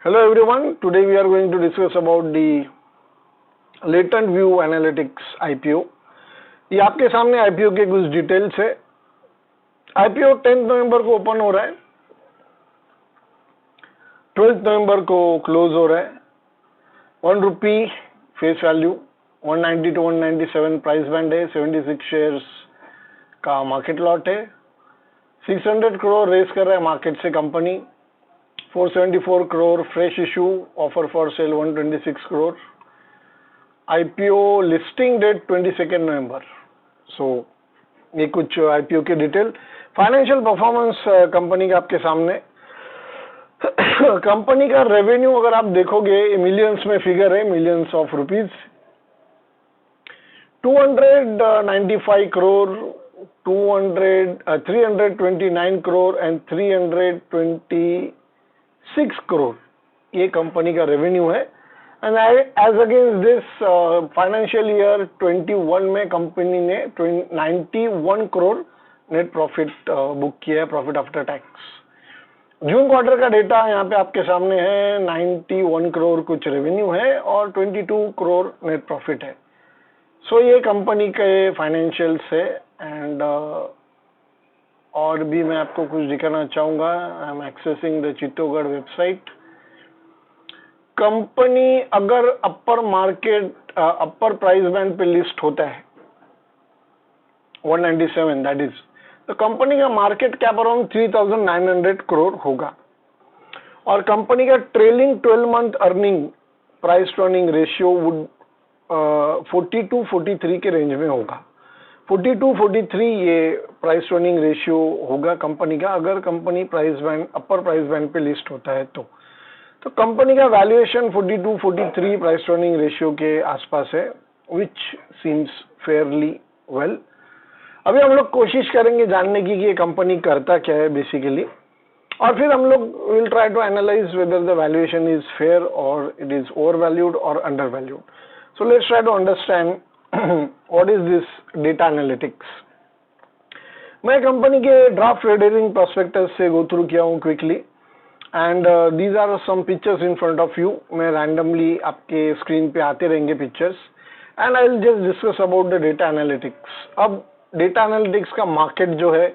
Hello everyone, today we are going to discuss about the latent view analytics IPO. ये आपके सामने IPO के कुछ डिटेल्स है। IPO 10 नवंबर को ओपन हो रहा है, 12 नवंबर को क्लोज हो रहा है। ₹1 face value, 190 to 197 price band है, 76 शेयर्स का मार्केट लॉट है। 600 करोड़ रेस कर रहा है मार्केट से company. 474 crore fresh issue, offer for sale 126 crore. IPO listing date 22nd November. So ये कुछ IPO के डिटेल। फाइनेंशियल परफॉर्मेंस कंपनी का आपके सामने। कंपनी का रेवेन्यू अगर आप देखोगे मिलियंस में फिगर है, millions of rupees. 295 crore, 329 crore and 326 crore ये कंपनी का रेवेन्यू है। And as against this financial year 21 में कंपनी ने 91 करोड़ नेट प्रॉफिट बुक किया है, प्रॉफिट आफ्टर टैक्स। जून क्वार्टर का डेटा यहाँ पे आपके सामने है। 91 करोड़ कुछ रेवेन्यू है और 22 करोड़ नेट प्रॉफिट है। सो ये कंपनी के फाइनेंशियल्स है। एंड और भी मैं आपको कुछ दिखाना चाहूंगा। I am accessing the Chittorgarh website. Company अगर अपर प्राइस बैंड पे लिस्ट होता है 197 दैट इज, तो कंपनी का मार्केट कैप अराउंड 3900 करोड़ होगा। और कंपनी का trailing 12 month earning price to earning ratio would 42-43 के रेंज में होगा। 42-43 ये प्राइस टू अर्निंग रेशियो होगा कंपनी का, अगर कंपनी अपर प्राइस बैंड पे लिस्ट होता है तो कंपनी का valuation 42-43 price to earning ratio के आसपास है, विच सीम्स फेयरली वेल। अभी हम लोग कोशिश करेंगे जानने की कि ये कंपनी करता क्या है बेसिकली, और फिर हम लोग will try to analyse whether the valuation is fair और इट इज ओवर वैल्यूड और under valued. So let's try to understand what is this data analytics। मैं कंपनी के ड्राफ्ट रेडरिंग प्रोस्पेक्टस से गो थ्रू किया हूँ quickly, and these are some pictures in front of you. मैं randomly आपके screen पे आते रहेंगे pictures, and I will just discuss about the data analytics. अब डेटा एनालिटिक्स का मार्केट जो है,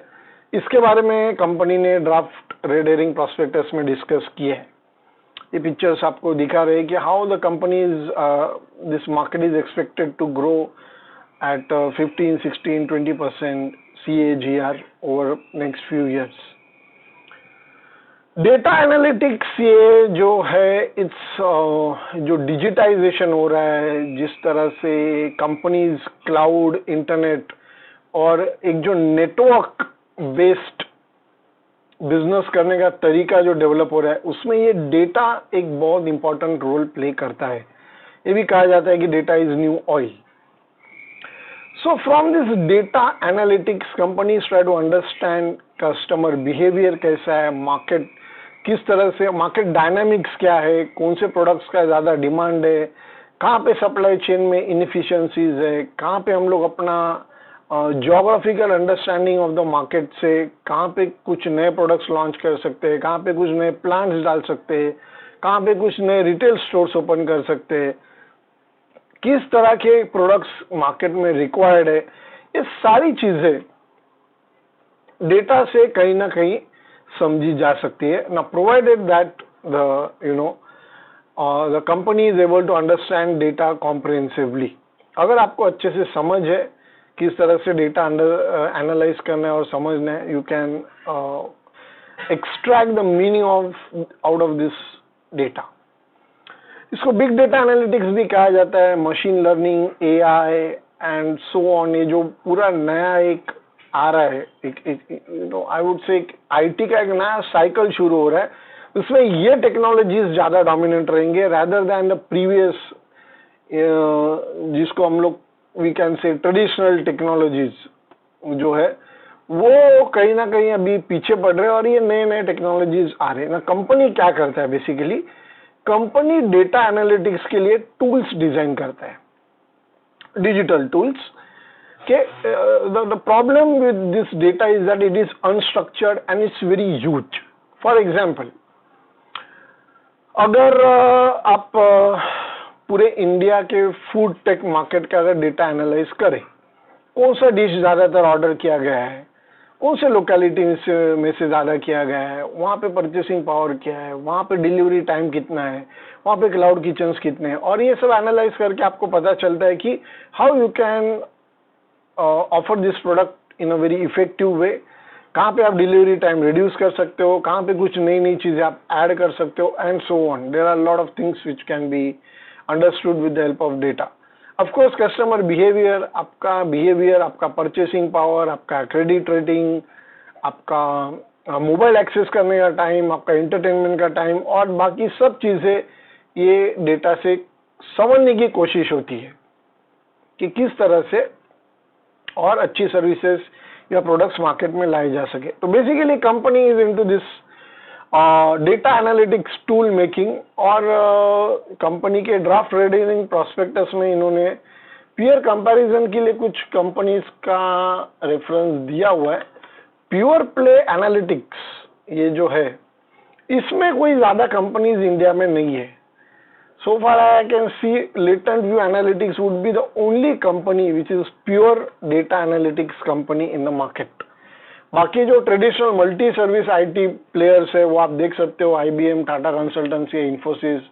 इसके बारे में कंपनी ने ड्राफ्ट रेडरिंग प्रोस्पेक्टस में डिस्कस किए हैं। ये पिक्चर्स आपको दिखा रहे हैं कि how the companies this market is expected to grow at 15, 16, 20% CAGR over next few years. Data analytics ये जो है, इट्स जो डिजिटाइजेशन हो रहा है, जिस तरह से कंपनीज क्लाउड, इंटरनेट और एक जो नेटवर्क बेस्ड बिजनेस करने का तरीका जो डेवलप हो रहा है, उसमें ये डेटा एक बहुत इंपॉर्टेंट रोल प्ले करता है। ये भी कहा जाता है कि data is new oil. So from this data analytics companies try to understand customer behaviour कैसा है, मार्केट किस तरह से, मार्केट डायनामिक्स क्या है, कौन से प्रोडक्ट्स का ज्यादा डिमांड है, कहाँ पे सप्लाई चेन में इनएफिशिएंसीज है, कहाँ पे हम लोग अपना geographical understanding of the market से कहाँ पे कुछ नए प्रोडक्ट्स लॉन्च कर सकते हैं, कहाँ पे कुछ नए प्लान्स डाल सकते हैं, कहाँ पे कुछ नए रिटेल स्टोर्स ओपन कर सकते हैं, किस तरह के प्रोडक्ट्स मार्केट में रिक्वायर्ड है, ये सारी चीजें डेटा से कहीं ना कहीं समझी जा सकती है ना, provided that the company is able to understand data comprehensively. अगर आपको अच्छे से समझ है किस तरह से डेटा एनालाइज करना है और समझना है, you can extract the meaning out of this data. इसको बिग डेटा एनालिटिक्स भी कहा जाता है, machine learning, AI and so on. ये जो पूरा नया एक आ रहा है, आई वुड से IT का एक नया साइकिल शुरू हो रहा है, उसमें ये टेक्नोलॉजीज ज्यादा डोमिनेंट रहेंगे रादर देन द प्रीवियस, जिसको हम लोग we can say traditional technologies जो है वो कहीं ना कहीं अभी पीछे पड़ रहे हैं, और ये नए नए टेक्नोलॉजीज आ रहे हैं ना। कंपनी क्या करता है बेसिकली, कंपनी डेटा एनालिटिक्स के लिए टूल्स डिजाइन करता है, डिजिटल टूल्स के। The problem with this data is that it is unstructured and it's very huge. For example, अगर आप पूरे इंडिया के फूड टेक मार्केट का अगर डेटा एनालाइज करें, कौन सा डिश ज़्यादातर ऑर्डर किया गया है, कौन से लोकेलिटी में से ज़्यादा किया गया है, वहाँ पे परचेसिंग पावर क्या है, वहाँ पे डिलीवरी टाइम कितना है, वहाँ पे क्लाउड किचन्स कितने हैं, और ये सब एनालाइज करके आपको पता चलता है कि how you can offer this product in a very effective way, कहाँ पे आप डिलीवरी टाइम रिड्यूस कर सकते हो, कहाँ पे कुछ नई नई चीज़ें आप ऐड कर सकते हो, and so on. There are lot of things which can be understood with the help of data. Of course customer behaviour, आपका परचेसिंग पावर, आपका क्रेडिट रेटिंग, आपका मोबाइल एक्सेस करने का टाइम, आपका एंटरटेनमेंट का टाइम और बाकी सब चीज़ें ये डेटा से समझने की कोशिश होती है कि किस तरह से और अच्छी सर्विसेज या प्रोडक्ट्स मार्केट में लाए जा सके. तो basically company is into this data analytics tool making, और कंपनी के ड्राफ्ट रेडिंग प्रोस्पेक्टस में इन्होंने पीयर कंपैरिजन के लिए कुछ कंपनीज का रेफरेंस दिया हुआ है. प्योर प्ले एनालिटिक्स ये जो है, इसमें कोई ज़्यादा कंपनीज इंडिया में नहीं है. So far I can see LatentView Analytics would be the only company which is pure data analytics company in the market. बाकी जो traditional multi service IT players है वो आप देख सकते हो, IBM, टाटा कंसल्टेंसी, इन्फोसिस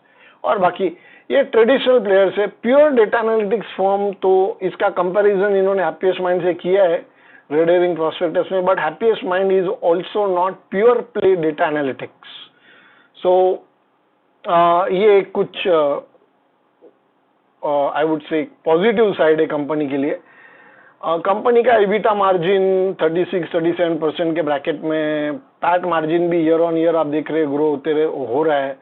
और बाकी ये ट्रेडिशनल प्लेयर्स है. प्योर डेटा एनालिटिक्स फॉर्म तो इसका कंपैरिजन इन्होंने हैप्पीएस्ट माइंड से किया है रेड हेरिंग प्रोस्पेक्टस में, but Happiest Mind is also not pure play data analytics. So ये कुछ I would say positive side है कंपनी के लिए. कंपनी का EBITDA मार्जिन 36-37% के ब्रैकेट में, पैट मार्जिन भी ईयर ऑन ईयर आप देख रहे ग्रो हो रहा है.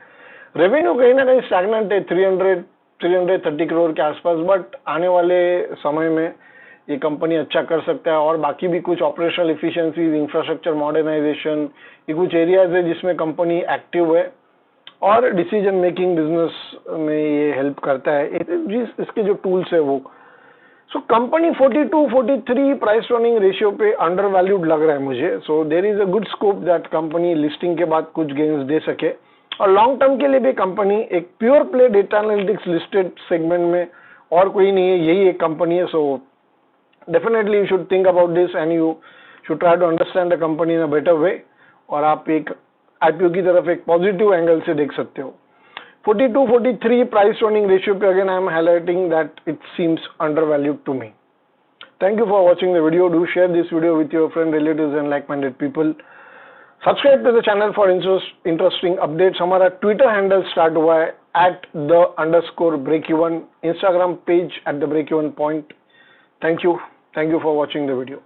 रेवेन्यू कहीं ना कहीं स्टैग्नेंट है 330 करोड़ के आसपास, बट आने वाले समय में ये कंपनी अच्छा कर सकता है. और बाकी भी कुछ ऑपरेशनल इफिशियंसीज, इंफ्रास्ट्रक्चर मॉडर्नाइजेशन, ये कुछ एरियाज है जिसमें कंपनी एक्टिव है और डिसीजन मेकिंग बिजनेस में ये हेल्प करता है इसके जो टूल्स है वो. So company 42-43 price earning ratio पे अंडर वैल्यूड लग रहा है मुझे. So there is a good scope that company listing के बाद कुछ गेन्स दे सके, और लॉन्ग टर्म के लिए भी कंपनी एक pure play data analytics listed segment में और कोई नहीं है, यही एक कंपनी है. So definitely you should think about this and you should try to understand the company in a better way, और आप एक आईपीओ की तरफ एक पॉजिटिव एंगल से देख सकते हो. 42-43 प्राइस अर्निंग रेशियो पे again I am highlighting that it seems undervalued to me. Thank you for watching the video. Do share this video with your friend, relatives and like minded people. Subscribe to the channel for interesting updates. हमारा Twitter handle start हुआ है @the_breakeven, Instagram page @the_breakeven point. Thank you for watching the video.